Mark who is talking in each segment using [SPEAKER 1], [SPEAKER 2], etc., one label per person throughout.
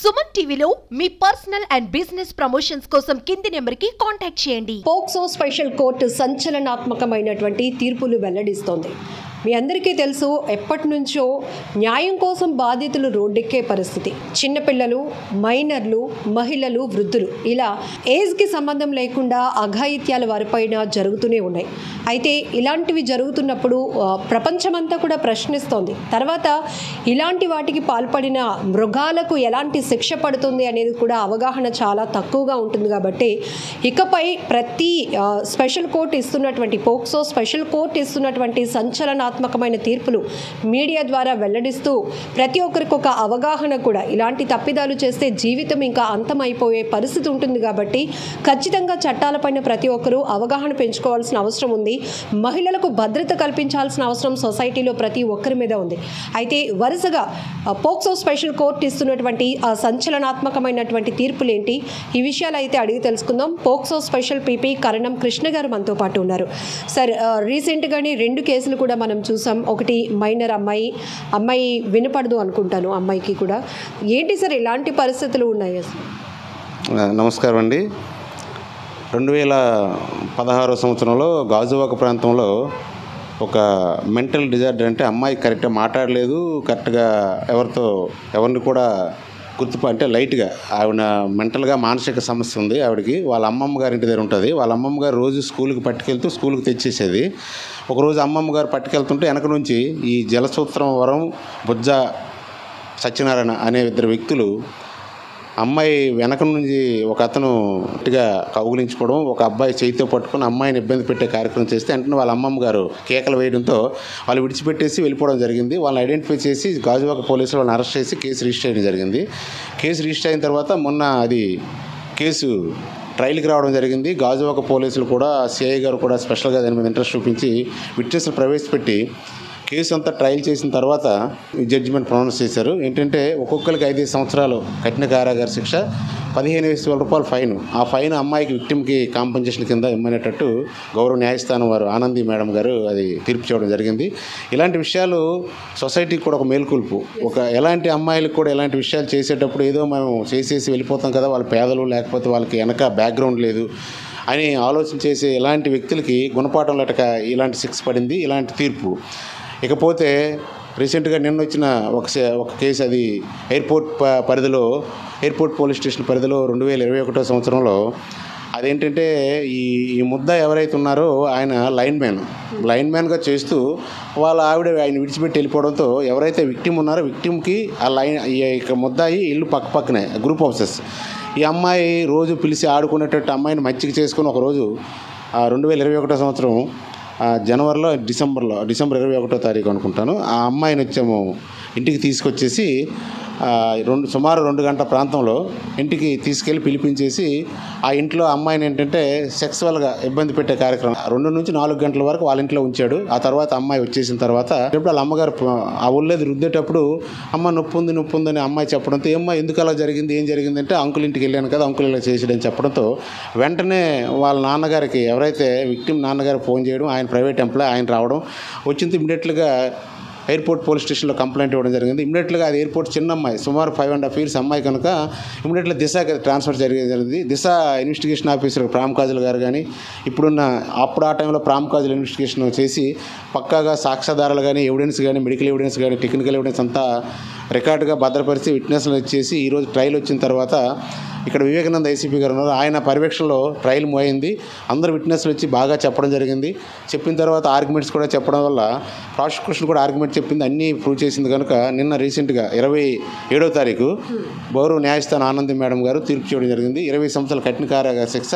[SPEAKER 1] సుమన్ టీవీలో మీ personal and business promotions కోసం కింది నెంబర్కి కాంటాక్ట్ చేయండి.
[SPEAKER 2] పోక్సో స్పెషల్ కోర్టు సంచలనాత్మకమైనటువంటి తీర్పులు వెల్లడిస్తోంది. మీ అందరికీ తెలుసు, ఎప్పటి నుంచో న్యాయం కోసం బాధితులు రోడ్డెక్కే పరిస్థితి. చిన్నపిల్లలు, మైనర్లు, మహిళలు, వృద్ధులు ఇలా ఏజ్కి సంబంధం లేకుండా అఘాయిత్యాలు వారిపైన జరుగుతూనే ఉన్నాయి. అయితే ఇలాంటివి జరుగుతున్నప్పుడు ప్రపంచమంతా కూడా ప్రశ్నిస్తోంది. తర్వాత ఇలాంటి వాటికి పాల్పడిన మృగాలకు ఎలాంటి శిక్ష పడుతుంది అనేది కూడా అవగాహన చాలా తక్కువగా ఉంటుంది. కాబట్టి ఇకపై ప్రతి స్పెషల్ కోర్టు ఇస్తున్నటువంటి పోక్సో స్పెషల్ కోర్టు ఇస్తున్నటువంటి సంచలనాత్మకమైన తీర్పులు మీడియా ద్వారా వెల్లడిస్తూ ప్రతి ఒక్కరికి ఒక అవగాహన కూడా, ఇలాంటి తప్పిదాలు చేస్తే జీవితం ఇంకా అంతమైపోయే పరిస్థితి ఉంటుంది. కాబట్టి ఖచ్చితంగా చట్టాలపైన ప్రతి ఒక్కరూ అవగాహన పెంచుకోవాల్సిన అవసరం ఉంది. మహిళలకు భద్రత కల్పించాల్సిన అవసరం సొసైటీలో ప్రతి ఒక్కరి మీద ఉంది. అయితే వరుసగా పోక్సో స్పెషల్ కోర్టు ఇస్తున్నటువంటి ఆ సంచలనాత్మకమైనటువంటి తీర్పులు ఏంటి, ఈ విషయాలు అయితే అడిగి తెలుసుకుందాం. POCSO special PP Karanam Krishna గారు మనతో పాటు ఉన్నారు. సార్, రీసెంట్గానే 2 కేసులు కూడా మనం చూసాం. ఒకటి మైనర్ అమ్మాయి వినపడదు అనుకుంటాను, అమ్మాయికి కూడా. ఏంటి సార్ ఇలాంటి పరిస్థితులు ఉన్నాయి?
[SPEAKER 3] నమస్కారం అండి. 2016 సంవత్సరంలో గాజువాక ప్రాంతంలో ఒక మెంటల్ డిజార్డర్, అంటే అమ్మాయి కరెక్ట్గా మాట్లాడలేదు, కరెక్ట్గా ఎవరిని కూడా అంటే లైట్గా ఆవిడ మెంటల్గా మానసిక సమస్య ఉంది ఆవిడకి. వాళ్ళ అమ్మమ్మ గారి ఇంటి దగ్గర ఉంటుంది. వాళ్ళ అమ్మమ్మ గారు రోజు స్కూల్కి పట్టుకెళ్తూ స్కూల్కి తెచ్చేసేది. ఒకరోజు అమ్మమ్మ గారు పట్టుకెళ్తుంటే వెనక నుంచి ఈ జలసూత్రం వరం బుజ్జ సత్యనారాయణ అనే 2 వ్యక్తులు అమ్మాయి వెనక నుంచి ఒక అతను గట్టిగా కౌగులించుకోవడం, ఒక అబ్బాయి చేతితో పట్టుకొని అమ్మాయిని ఇబ్బంది పెట్టే కార్యక్రమం చేస్తే వెంటనే వాళ్ళ అమ్మమ్మ గారు కేకలు వేయడంతో వాళ్ళు విడిచిపెట్టేసి వెళ్ళిపోవడం జరిగింది. వాళ్ళని ఐడెంటిఫై చేసి గాజువాక పోలీసులు వాళ్ళని అరెస్ట్ చేసి కేసు రిజిస్టర్ చేయడం జరిగింది. కేసు రిజిస్టర్ అయిన తర్వాత మొన్న అది కేసు ట్రయల్కి రావడం జరిగింది. గాజువాక పోలీసులు కూడా, సిఐ గారు కూడా స్పెషల్గా దాని మీద ఇంట్రెస్ట్ చూపించి విట్నెస్లు ప్రవేశపెట్టి కేసు అంతా ట్రయల్ చేసిన తర్వాత జడ్జిమెంట్ ప్రొనౌన్స్ చేశారు. ఏంటంటే ఒక్కొక్కరికి 5 సంవత్సరాలు కఠిన కారాగార శిక్ష, 15,000 రూపాయలు ఫైన్. ఆ ఫైన్ అమ్మాయికి విక్టిమ్కి కాంపెన్సేషన్ కింద ఇమ్మనేటట్టు గౌరవ న్యాయస్థానం వారు ఆనంది మేడం గారు అది తీర్పు చేయడం జరిగింది. ఇలాంటి విషయాలు సొసైటీకి కూడా ఒక మేల్కొల్పు. ఎలాంటి అమ్మాయిలకు కూడా ఇలాంటి విషయాలు చేసేటప్పుడు ఏదో మేము చేసేసి వెళ్ళిపోతాం కదా, వాళ్ళ పేదలు, లేకపోతే వాళ్ళకి వెనక బ్యాక్గ్రౌండ్ లేదు అని ఆలోచన చేసే ఇలాంటి వ్యక్తులకి గుణపాఠం లెటక ఇలాంటి శిక్ష పడింది, ఇలాంటి తీర్పు. ఇకపోతే రీసెంట్గా నిన్న వచ్చిన ఒక కేసు, అది ఎయిర్పోర్ట్ పోలీస్ స్టేషన్ పరిధిలో 2021 సంవత్సరంలో. అదేంటంటే ఈ ముద్ద ఎవరైతే ఉన్నారో ఆయన లైన్మ్యాన్గా చేస్తూ వాళ్ళ ఆయన విడిచిపెట్టి వెళ్ళిపోవడంతో ఎవరైతే విక్టిమ్ ఉన్నారో విక్టిమ్కి ముద్దాయి ఇల్లు పక్కనే గ్రూప్ హౌసెస్. ఈ అమ్మాయి రోజు పిలిచి ఆడుకునేటట్టు అమ్మాయిని మచ్చిక చేసుకుని ఒకరోజు 2021 సంవత్సరం డిసెంబర్ 21వ తారీఖు అనుకుంటాను, ఆ అమ్మాయిని వచ్చాము ఇంటికి తీసుకొచ్చేసి సుమారు 2 గంటల ప్రాంతంలో ఇంటికి తీసుకెళ్ళి పిలిపించేసి ఆ ఇంట్లో అమ్మాయిని ఏంటంటే సెక్సువల్గా ఇబ్బంది పెట్టే కార్యక్రమం 2 నుంచి 4 గంటల వరకు వాళ్ళ ఇంట్లో ఉంచాడు. ఆ తర్వాత అమ్మాయి వచ్చేసిన తర్వాత వాళ్ళ అమ్మగారు ఆ ఒళ్ళేది రుద్దేటప్పుడు అమ్మ నొప్పి ఉందని అమ్మాయి చెప్పడంతో, ఎందుకు అలా జరిగింది, ఏం జరిగిందంటే అంకుల్ ఇంటికి వెళ్ళాను కదా, అంకుల్ ఇలా చేసాడని చెప్పడంతో వెంటనే వాళ్ళ నాన్నగారికి, ఎవరైతే విక్టిమ్ నాన్నగారు ఫోన్ చేయడం, ఆయన ప్రైవేట్ ఎంప్లాయ్, ఆయన రావడం వచ్చింది. ఇమీడియట్గా ఎయిర్పోర్ట్ పోలీస్ స్టేషన్లో కంప్లైంట్ ఇవ్వడం జరిగింది. ఇమీడియట్గా అది ఎయిర్పోర్ట్ చిన్న అమ్మాయి, సుమారు 5.5 years అమ్మాయి కనుక ఇమీడియట్గా దిశకి ట్రాన్స్ఫర్ జరిగింది. దిశ ఇన్వెస్టిగేషన్ ఆఫీసర్ ప్రామ్ కాజల్ గారు కానీ అప్పుడు ఆ టైంలో ప్రామ్ కాజల్ ఇన్వెస్టిగేషన్ చేసి పక్కాగా సాక్ష్యాధారాలు కానీ, ఎవిడెన్స్ కానీ, మెడికల్ ఎవిడెన్స్ కానీ, టెక్నికల్ ఎవిడెన్స్ అంతా రికార్డుగా భద్రపరిచి విట్నెస్లు ఇచ్చేసి ఈరోజు ట్రయల్ వచ్చిన తర్వాత ఇక్కడ వివేకానంద ఐసీపీ గారు ఉన్నారు, ఆయన పర్యవేక్షణలో ట్రయల్ మోయింది. అందరు విట్నెస్లు వచ్చి బాగా చెప్పడం జరిగింది. చెప్పిన తర్వాత ఆర్గ్యుమెంట్స్ కూడా చెప్పడం వల్ల ప్రాసిక్యూషన్ కూడా ఆర్గ్యుమెంట్ చెప్పింది, అన్నీ ప్రూవ్ చేసింది. కనుక నిన్న రీసెంట్గా 27వ తారీఖు గౌరవ న్యాయస్థానం ఆనంది మేడం గారు తీర్పు చేయడం జరిగింది. 20 సంవత్సరాల కఠిన కారాగార శిక్ష,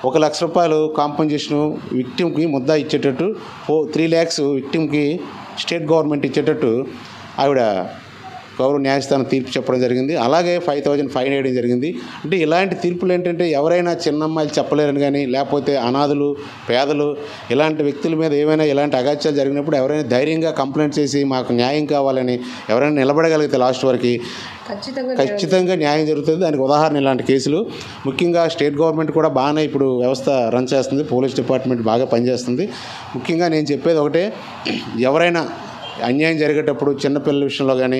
[SPEAKER 3] 1 లక్ష రూపాయలు కాంపెన్సేషను విక్టిమ్కి ముద్దా ఇచ్చేటట్టు, 3 lakhs విక్టిమ్కి స్టేట్ గవర్నమెంట్ ఇచ్చేటట్టు ఆవిడ గౌరవ న్యాయస్థానం తీర్పు చెప్పడం జరిగింది. అలాగే 5,000 ఫైన్ వేయడం జరిగింది. అంటే ఇలాంటి తీర్పులు ఏంటంటే ఎవరైనా చిన్న అమ్మాయిలు చెప్పలేరని కానీ, లేకపోతే అనాథలు, పేదలు, ఇలాంటి వ్యక్తుల మీద ఏమైనా ఇలాంటి అగాత్యాలు జరిగినప్పుడు ఎవరైనా ధైర్యంగా కంప్లైంట్ చేసి మాకు న్యాయం కావాలని ఎవరైనా నిలబడగలిగితే లాస్ట్ వరకు ఖచ్చితంగా న్యాయం జరుగుతుంది. దానికి ఉదాహరణ ఇలాంటి కేసులు. ముఖ్యంగా స్టేట్ గవర్నమెంట్ కూడా బాగానే ఇప్పుడు వ్యవస్థ రన్ చేస్తుంది, పోలీస్ డిపార్ట్మెంట్ బాగా పనిచేస్తుంది. ముఖ్యంగా నేను చెప్పేది ఒకటే, ఎవరైనా అన్యాయం జరిగేటప్పుడు చిన్నపిల్లల విషయంలో కానీ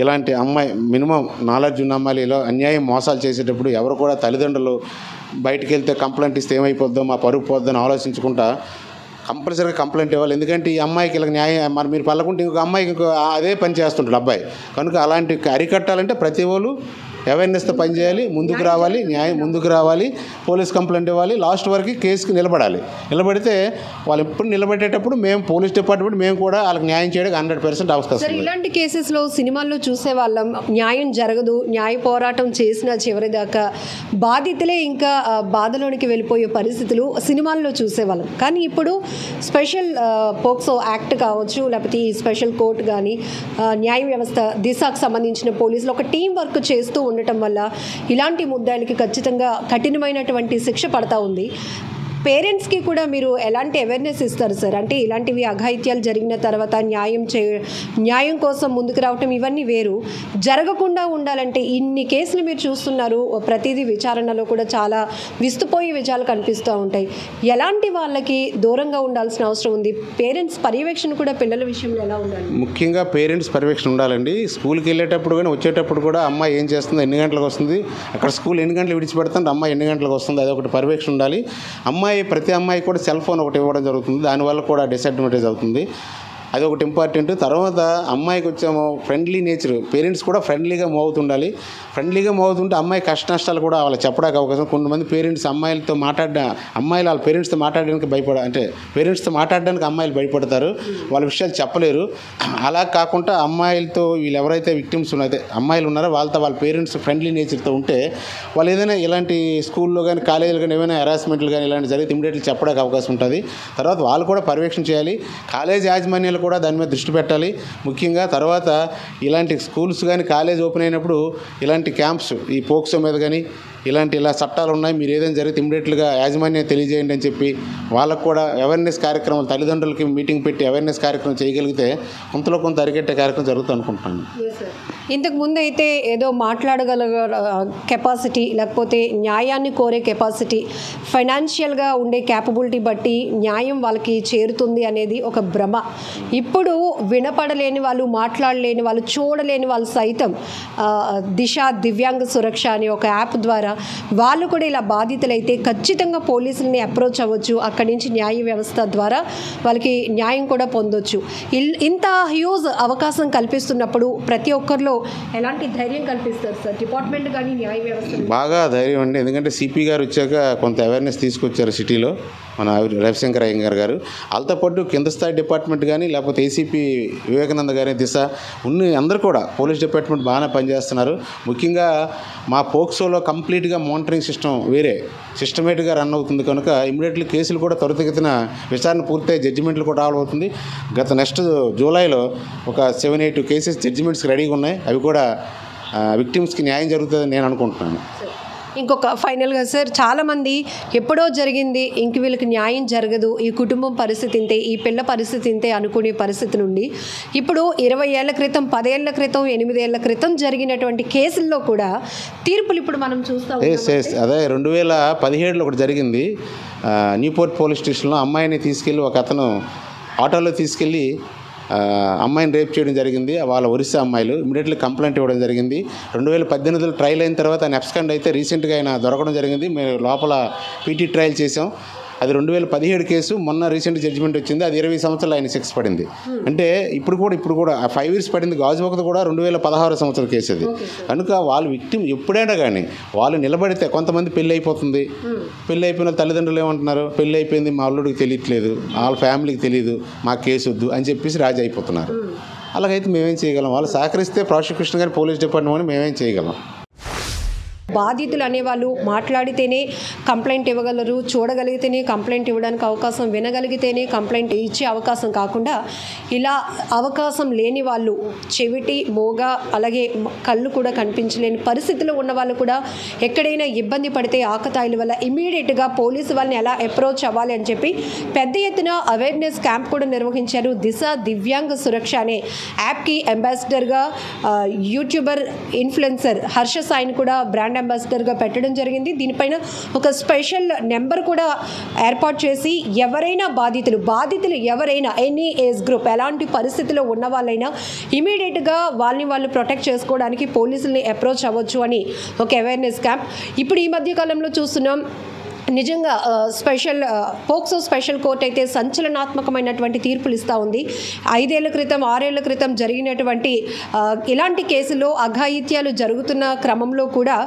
[SPEAKER 3] ఇలాంటి అమ్మాయి మినిమం నాలెడ్జ్ ఉన్న అమ్మాయిలు ఇలా అన్యాయం మోసాలు చేసేటప్పుడు ఎవరు కూడా తల్లిదండ్రులు బయటికి వెళ్తే కంప్లైంట్ ఇస్తే ఏమైపోద్దో మా పరుగు పోద్దని ఆలోచించుకుంటా కంపల్సరీగా కంప్లైంట్ ఇవ్వాలి. ఎందుకంటే ఈ అమ్మాయికి ఇలా న్యాయం మరి మీరు పల్లకుంటే ఇంకొక అమ్మాయికి అదే పని చేస్తుంటాడు అబ్బాయి. కనుక అలాంటి అరికట్టాలంటే ప్రతి వాళ్ళు అవేర్నెస్తో పనిచేయాలి, ముందుకు రావాలి, న్యాయం ముందుకు రావాలి, పోలీస్ కంప్లైంట్ ఇవ్వాలి, లాస్ట్ వరకు కేసుకి నిలబడాలి. నిలబడితే వాళ్ళు ఎప్పుడు నిలబెట్టేటప్పుడు మేము పోలీస్ డిపార్ట్మెంట్ మేము కూడా వాళ్ళకి న్యాయం చేయడానికి 100% అవకాశం.
[SPEAKER 2] సరే, ఇలాంటి కేసెస్లో సినిమాల్లో చూసే వాళ్ళం న్యాయం జరగదు, న్యాయ పోరాటం చేసిన చివరిదాకా బాధితులే ఇంకా బాధలోనికి వెళ్ళిపోయే పరిస్థితులు సినిమాల్లో చూసేవాళ్ళం. కానీ ఇప్పుడు స్పెషల్ పోక్సో యాక్ట్ కావచ్చు, లేకపోతే ఈ స్పెషల్ కోర్టు కానీ న్యాయ వ్యవస్థ దిశకు సంబంధించిన పోలీసులు ఒక టీం వర్క్ చేస్తూ ఉండటం వల్ల ఇలాంటి ముద్దాయిలకి ఖచ్చితంగా కఠినమైనటువంటి శిక్ష పడతా ఉంది. పేరెంట్స్కి కూడా మీరు ఎలాంటి అవేర్నెస్ ఇస్తారు సార్? అంటే ఇలాంటివి అఘాయిత్యాలు జరిగిన తర్వాత న్యాయం కోసం ముందుకు రావటం ఇవన్నీ వేరు, జరగకుండా ఉండాలంటే ఇన్ని కేసులు మీరు చూస్తున్నారు, ప్రతిదీ విచారణలో కూడా చాలా విస్తుపోయే విజయాలు కనిపిస్తూ ఉంటాయి. ఎలాంటి వాళ్ళకి దూరంగా ఉండాల్సిన అవసరం ఉంది? పేరెంట్స్ పర్యవేక్షణ కూడా పిల్లల విషయంలో ఎలా ఉండాలి?
[SPEAKER 3] ముఖ్యంగా పేరెంట్స్ పర్యవేక్షణ ఉండాలండి. స్కూల్కి వెళ్ళేటప్పుడు కానీ వచ్చేటప్పుడు కూడా అమ్మాయి ఏం చేస్తుంది, ఎన్ని గంటలకు వస్తుంది, అక్కడ స్కూల్ ఎన్ని గంటలు విడిచిపెడుతుంది, అమ్మాయి ఎన్ని గంటలకు వస్తుంది, అదొకటి పర్యవేక్షణ ఉండాలి. ప్రతి అమ్మాయి కూడా సెల్ ఫోన్ ఒకటి ఇవ్వడం జరుగుతుంది, దానివల్ల కూడా డిసడ్వాంటేజ్ అవుతుంది. అది ఒకటి ఇంపార్టెంట్. తర్వాత అమ్మాయికి వచ్చేమో ఫ్రెండ్లీ నేచర్, పేరెంట్స్ కూడా ఫ్రెండ్లీగా మూవ్ అవుతుండాలి. ఫ్రెండ్లీగా మూవ్ అవుతుంటే అమ్మాయి కష్ట నష్టాలు కూడా వాళ్ళకి చెప్పడానికి అవకాశం. కొంతమంది పేరెంట్స్ అమ్మాయిలతో అమ్మాయిలు వాళ్ళ పేరెంట్స్తో మాట్లాడడానికి పేరెంట్స్తో మాట్లాడడానికి అమ్మాయిలు భయపడతారు, వాళ్ళ విషయాలు చెప్పలేరు. అలా కాకుండా అమ్మాయిలతో వీళ్ళు ఎవరైతే విక్టిమ్స్ ఉన్నారో అమ్మాయిలు ఉన్నారో వాళ్ళతో వాళ్ళ పేరెంట్స్ ఫ్రెండ్లీ నేచర్తో ఉంటే వాళ్ళు ఏదైనా ఇలాంటి స్కూల్లో కానీ కాలేజీలు కానీ ఏమైనా హెరాస్మెంట్లు కానీ ఇలాంటి జరిగితే ఇమీడియట్లీ చెప్పడానికి అవకాశం ఉంటుంది. తర్వాత వాళ్ళు కూడా పర్యవేక్షణ చేయాలి, కాలేజ్ యాజమాన్యాలు కూడా దాని మీద దృష్టి పెట్టాలి ముఖ్యంగా. తర్వాత ఇలాంటి స్కూల్స్ కానీ కాలేజ్ ఓపెన్ అయినప్పుడు ఇలాంటి క్యాంప్స్ ఈ పోక్సో మీద కానీ ఇలా చట్టాలు ఉన్నాయి, మీరు ఏదైనా జరిగితే ఇమీడియట్గా యాజమాన్యం తెలియజేయండి అని చెప్పి వాళ్ళకు కూడా అవేర్నెస్ కార్యక్రమాలు తల్లిదండ్రులకి మీటింగ్ పెట్టి అవేర్నెస్ కార్యక్రమం చేయగలిగితే కొంత అరికట్టే కార్యక్రమం జరుగుతుంది అనుకుంటున్నాను.
[SPEAKER 2] ఇంతకు ముందు అయితే ఏదో మాట్లాడగల కెపాసిటీ, లేకపోతే న్యాయాన్ని కోరే కెపాసిటీ, ఫైనాన్షియల్గా ఉండే క్యాపబిలిటీ బట్టి న్యాయం వాళ్ళకి చేరుతుంది అనేది ఒక భ్రమ. ఇప్పుడు వినపడలేని వాళ్ళు, మాట్లాడలేని వాళ్ళు, చూడలేని వాళ్ళు సైతం దిశ దివ్యాంగ సురక్ష అనే ఒక యాప్ ద్వారా వాళ్ళు కూడా ఇలా బాధితులైతే ఖచ్చితంగా పోలీసులని అప్రోచ్ అవ్వచ్చు. అక్కడి నుంచి న్యాయ వ్యవస్థ ద్వారా వాళ్ళకి న్యాయం కూడా పొందొచ్చు. ఇంత హ్యూజ్ అవకాశం కల్పిస్తున్నప్పుడు ప్రతి ఒక్కరిలో ఎలాంటి ధైర్యం కల్పిస్తారు సార్ డిపార్ట్మెంట్ కానీ న్యాయ వ్యవస్థ?
[SPEAKER 3] బాగా ధైర్యం అండి, ఎందుకంటే సిపి గారు వచ్చాక కొంత అవేర్నెస్ తీసుకొచ్చారు సిటీలో, మన రవిశంకర్ అయ్యంగార్ గారు. వాళ్ళతో పాటు కింద స్థాయి డిపార్ట్మెంట్ కానీ లేకపోతే ఏసీపీ వివేకానంద గారి దిశ అందరూ కూడా పోలీస్ డిపార్ట్మెంట్ బాగానే పనిచేస్తున్నారు. ముఖ్యంగా మా పోక్సోలో కంప్లీట్గా మానిటరింగ్ సిస్టమ్ వేరే సిస్టమేటిక్గా రన్ అవుతుంది కనుక ఇమీడియట్లీ కేసులు కూడా త్వరితగతిన విచారణ పూర్తయి జడ్జిమెంట్లు కూడా రావబోతుంది. నెక్స్ట్ జూలైలో ఒక 7-8 కేసెస్ జడ్జిమెంట్స్కి రెడీగా ఉన్నాయి. అవి కూడా విక్టిమ్స్కి న్యాయం జరుగుతుందని నేను అనుకుంటున్నాను.
[SPEAKER 2] ఇంకొక ఫైనల్గా సార్, చాలామంది ఎప్పుడో జరిగింది ఇంక వీళ్ళకి న్యాయం జరగదు, ఈ కుటుంబం పరిస్థితి ఇంతే, ఈ పిల్ల పరిస్థితి ఇంతే అనుకునే పరిస్థితి నుండి ఇప్పుడు 20 ఏళ్ల క్రితం, 10 ఏళ్ల క్రితం, 8 ఏళ్ల క్రితం జరిగినటువంటి కేసుల్లో కూడా తీర్పులు ఇప్పుడు మనం చూస్తాం.
[SPEAKER 3] అదే 2017లో ఒకటి జరిగింది. న్యూపోర్ట్ పోలీస్ స్టేషన్లో అమ్మాయిని తీసుకెళ్ళి ఒక అతను ఆటోలో తీసుకెళ్ళి అమ్మాయిని రేప్ చేయడం జరిగింది. వాళ్ళ ఒరిస్సా అమ్మాయిలు ఇమీడియట్లీ కంప్లైంట్ ఇవ్వడం జరిగింది. 2018లో ట్రయల్ అయిన తర్వాత ఆయన అబ్స్కాండ్ అయితే రీసెంట్గా ఆయన దొరకడం జరిగింది. మేము లోపల పీటీ ట్రయల్ చేసాం. అది 2017 కేసు. మొన్న రీసెంట్ జడ్జిమెంట్ వచ్చింది, అది 20 సంవత్సరాలు ఆయన శిక్ష పడింది. అంటే ఇప్పుడు కూడా 5 years పడింది. గాజువాకది కూడా 2016 సంవత్సరం కేసు అది. కనుక వాళ్ళు విక్టిమ్ ఎప్పుడైనా కానీ వాళ్ళు నిలబడితే, కొంతమంది పెళ్ళి అయిపోతుంది, పెళ్ళి అయిపోయిన తల్లిదండ్రులు ఏమంటున్నారు, పెళ్ళి అయిపోయింది మా అల్లుడికి తెలియట్లేదు, వాళ్ళ ఫ్యామిలీకి తెలియదు, మా కేసు వద్దు అని చెప్పేసి రాజీ అయిపోతున్నారు. అలాగైతే మేమేం చేయగలం? వాళ్ళు సహకరిస్తే ప్రాసిక్యూషన్ కానీ పోలీస్ డిపార్ట్మెంట్ కానీ మేమేం చేయగలం?
[SPEAKER 2] బాధితులు అనేవాళ్ళు మాట్లాడితేనే కంప్లైంట్ ఇవ్వగలరు, చూడగలిగితేనే కంప్లైంట్ ఇవ్వడానికి అవకాశం, వినగలిగితేనే కంప్లైంట్ ఇచ్చే అవకాశం కాకుండా ఇలా అవకాశం లేని వాళ్ళు, చెవిటి, మోగ, అలాగే కళ్ళు కూడా కనిపించలేని పరిస్థితిలో ఉన్న వాళ్ళు కూడా ఎక్కడైనా ఇబ్బంది పడితే ఆకతాయిల వల్ల ఇమీడియట్గా పోలీసు వాళ్ళని ఎలా అప్రోచ్ అవ్వాలి అని చెప్పి పెద్ద ఎత్తున అవేర్నెస్ క్యాంప్ కూడా నిర్వహించారు. దిశ దివ్యాంగ సురక్ష అనే యాప్కి అంబాసిడర్గా యూట్యూబర్ ఇన్ఫ్లుయెన్సర్ హర్ష సాయిని కూడా బ్రాండ్ బ్రాండ్ అంబాసిడర్గా పెట్టడం జరిగింది. దీనిపైన ఒక స్పెషల్ నెంబర్ కూడా ఏర్పాటు చేసి ఎవరైనా బాధితులు ఎవరైనా ఎనీ ఏజ్ గ్రూప్ ఎలాంటి పరిస్థితిలో ఉన్న వాళ్ళైనా ఇమీడియట్గా వాళ్ళు ప్రొటెక్ట్ చేసుకోవడానికి పోలీసుల్ని అప్రోచ్ అవ్వచ్చు అని ఒక అవేర్నెస్ క్యాంప్ ఇప్పుడు ఈ మధ్య కాలంలో చూస్తున్నాం. నిజంగా పోక్సో స్పెషల్ కోర్ట్ అయితే సంచలనాత్మకమైనటువంటి తీర్పులు ఇస్తూ ఉంది. 5 ఏళ్ల క్రితం 6 ఏళ్ల క్రితం జరిగినటువంటి ఇలాంటి కేసులో అఘాయిత్యాలు జరుగుతున్న క్రమంలో కూడా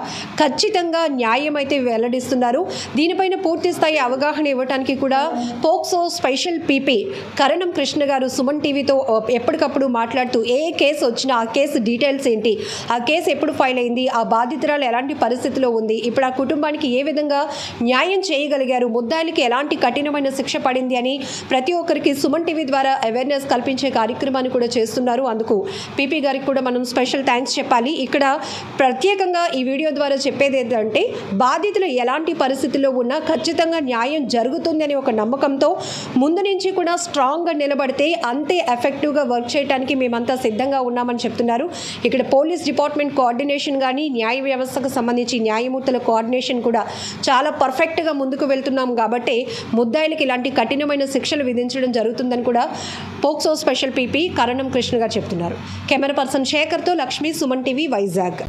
[SPEAKER 2] ఖచ్చితంగా న్యాయం అయితే వెల్లడిస్తున్నారు. దీనిపైన పూర్తి స్థాయి అవగాహన ఇవ్వడానికి కూడా POCSO special PP Karanam Krishna గారు సుమన్ టీవీతో ఎప్పటికప్పుడు మాట్లాడుతూ ఏ కేసు వచ్చినా ఆ కేసు డీటెయిల్స్ ఏంటి, ఆ కేసు ఎప్పుడు ఫైల్ అయింది, ఆ బాధితురాలు ఎలాంటి పరిస్థితిలో ఉంది, ఇప్పుడు ఆ కుటుంబానికి ఏ విధంగా న్యాయం చేయగలిగారు, ముద్దాయిలకి ఎలాంటి కఠినమైన శిక్ష పడింది అని ప్రతి ఒక్కరికి సుమన్ టీవీ ద్వారా అవేర్నెస్ కల్పించే కార్యక్రమాన్ని కూడా చేస్తున్నారు. అందుకు పీపీ గారికి కూడా మనం స్పెషల్ థ్యాంక్స్ చెప్పాలి. ఇక్కడ ప్రత్యేకంగా ఈ వీడియో ద్వారా చెప్పేది ఏంటంటే బాధితులు ఎలాంటి పరిస్థితుల్లో ఉన్నా ఖచ్చితంగా న్యాయం జరుగుతుంది అనే ఒక నమ్మకంతో ముందు నుంచి కూడా స్ట్రాంగ్గా నిలబడితే అంతే ఎఫెక్టివ్గా వర్క్ చేయడానికి మేమంతా సిద్ధంగా ఉన్నామని చెప్తున్నారు. ఇక్కడ పోలీస్ డిపార్ట్మెంట్ కోఆర్డినేషన్ కానీ న్యాయ వ్యవస్థకు సంబంధించి న్యాయమూర్తుల కోఆర్డినేషన్ కూడా చాలా పర్ఫెక్ట్గా ముందుకు వెళ్తున్నాం కాబట్టి ముద్దాయిలకి ఇలాంటి కఠినమైన శిక్షలు విధించడం జరుగుతుందని కూడా POCSO special PP Karanam Krishna garu చెప్తున్నారు. కెమెరా పర్సన్ శేఖర్తో లక్ష్మి, సుమన్ టీవీ, వైజాగ్.